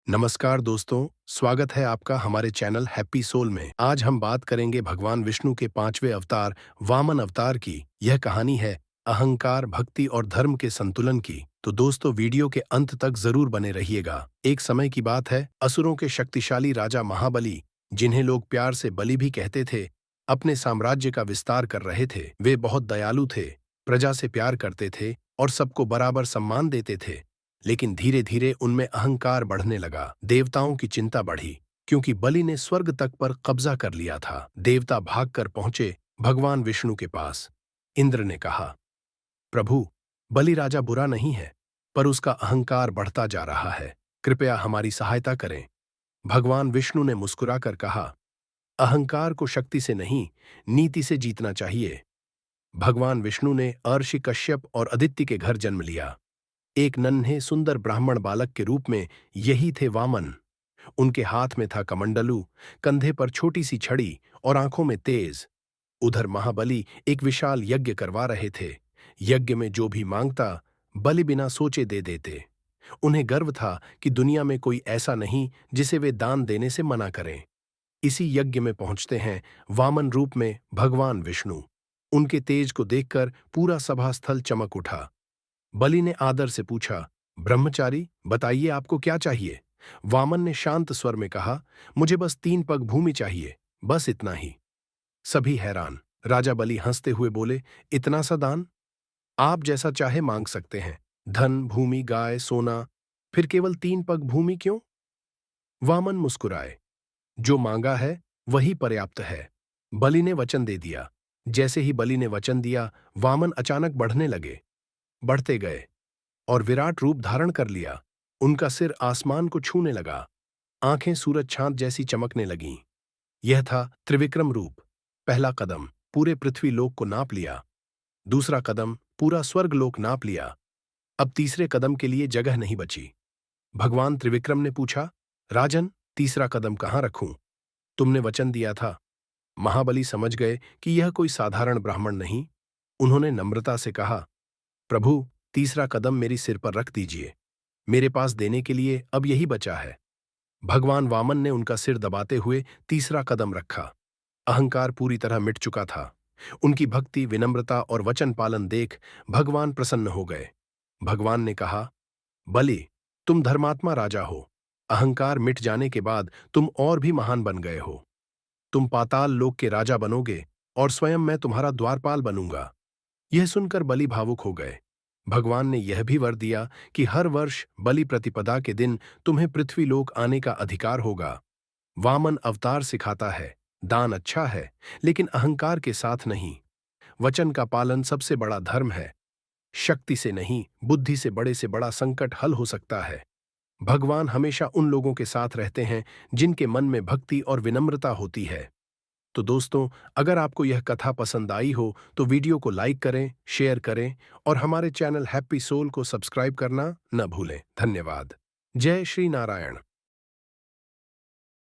नमस्कार दोस्तों, स्वागत है आपका हमारे चैनल हैप्पी सोल में। आज हम बात करेंगे भगवान विष्णु के पांचवें अवतार वामन अवतार की। यह कहानी है अहंकार, भक्ति और धर्म के संतुलन की। तो दोस्तों वीडियो के अंत तक जरूर बने रहिएगा। एक समय की बात है, असुरों के शक्तिशाली राजा महाबली, जिन्हें लोग प्यार से बलि भी कहते थे, अपने साम्राज्य का विस्तार कर रहे थे। वे बहुत दयालु थे, प्रजा से प्यार करते थे और सबको बराबर सम्मान देते थे। लेकिन धीरे धीरे उनमें अहंकार बढ़ने लगा। देवताओं की चिंता बढ़ी, क्योंकि बलि ने स्वर्ग तक पर कब्जा कर लिया था। देवता भागकर पहुंचे भगवान विष्णु के पास। इंद्र ने कहा, प्रभु, बलि राजा बुरा नहीं है, पर उसका अहंकार बढ़ता जा रहा है। कृपया हमारी सहायता करें। भगवान विष्णु ने मुस्कुराकर कहा, अहंकार को शक्ति से नहीं, नीति से जीतना चाहिए। भगवान विष्णु ने अर्षि, कश्यप और अदिति के घर जन्म लिया। एक नन्हे सुंदर ब्राह्मण बालक के रूप में यही थे वामन। उनके हाथ में था कमंडलू, कंधे पर छोटी सी छड़ी और आंखों में तेज। उधर महाबली एक विशाल यज्ञ करवा रहे थे। यज्ञ में जो भी मांगता, बलि बिना सोचे दे देते। उन्हें गर्व था कि दुनिया में कोई ऐसा नहीं जिसे वे दान देने से मना करें। इसी यज्ञ में पहुंचते हैं वामन रूप में भगवान विष्णु। उनके तेज को देखकर पूरा सभा स्थल चमक उठा। बलि ने आदर से पूछा, ब्रह्मचारी, बताइए आपको क्या चाहिए। वामन ने शांत स्वर में कहा, मुझे बस 3 पग भूमि चाहिए, बस इतना ही। सभी हैरान। राजा बलि हंसते हुए बोले, इतना सा दान? आप जैसा चाहे मांग सकते हैं। धन, भूमि, गाय, सोना, फिर केवल 3 पग भूमि क्यों? वामन मुस्कुराए, जो मांगा है वही पर्याप्त है। बलि ने वचन दे दिया। जैसे ही बलि ने वचन दिया, वामन अचानक बढ़ने लगे। बढ़ते गए और विराट रूप धारण कर लिया। उनका सिर आसमान को छूने लगा, आंखें सूरज चांद जैसी चमकने लगीं। यह था त्रिविक्रम रूप। पहला कदम, पूरे पृथ्वी लोक को नाप लिया। दूसरा कदम, पूरा स्वर्ग लोक नाप लिया। अब तीसरे कदम के लिए जगह नहीं बची। भगवान त्रिविक्रम ने पूछा, राजन, तीसरा कदम कहाँ रखूं? तुमने वचन दिया था। महाबली समझ गए कि यह कोई साधारण ब्राह्मण नहीं। उन्होंने नम्रता से कहा, प्रभु, तीसरा कदम मेरी सिर पर रख दीजिए। मेरे पास देने के लिए अब यही बचा है। भगवान वामन ने उनका सिर दबाते हुए तीसरा कदम रखा। अहंकार पूरी तरह मिट चुका था। उनकी भक्ति, विनम्रता और वचन पालन देख भगवान प्रसन्न हो गए। भगवान ने कहा, बलि, तुम धर्मात्मा राजा हो। अहंकार मिट जाने के बाद तुम और भी महान बन गए हो। तुम पाताल लोक के राजा बनोगे और स्वयं मैं तुम्हारा द्वारपाल बनूंगा। यह सुनकर बलि भावुक हो गए। भगवान ने यह भी वर दिया कि हर वर्ष बलि प्रतिपदा के दिन तुम्हें पृथ्वीलोक आने का अधिकार होगा। वामन अवतार सिखाता है, दान अच्छा है, लेकिन अहंकार के साथ नहीं। वचन का पालन सबसे बड़ा धर्म है। शक्ति से नहीं, बुद्धि से बड़ा संकट हल हो सकता है। भगवान हमेशा उन लोगों के साथ रहते हैं जिनके मन में भक्ति और विनम्रता होती है। तो दोस्तों, अगर आपको यह कथा पसंद आई हो तो वीडियो को लाइक करें, शेयर करें और हमारे चैनल हैप्पी सोल को सब्सक्राइब करना न भूलें। धन्यवाद। जय श्री नारायण।